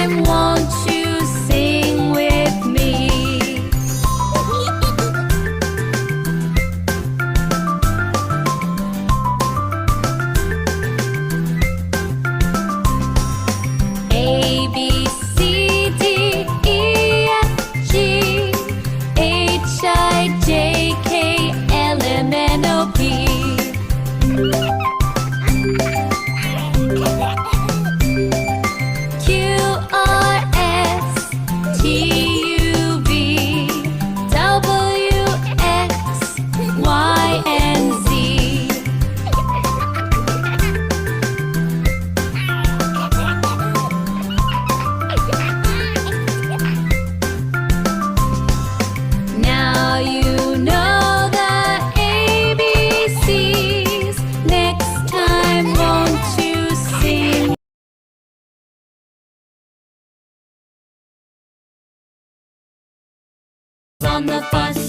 time, won't you sing with me? A, B, C, D, E, F, G, H, I, J, K, L, M, N, O, P. Q, R, S, T, U, V, W, X, Y, and Z. Now you know the ABCs. Next time, won't you sing on the bus?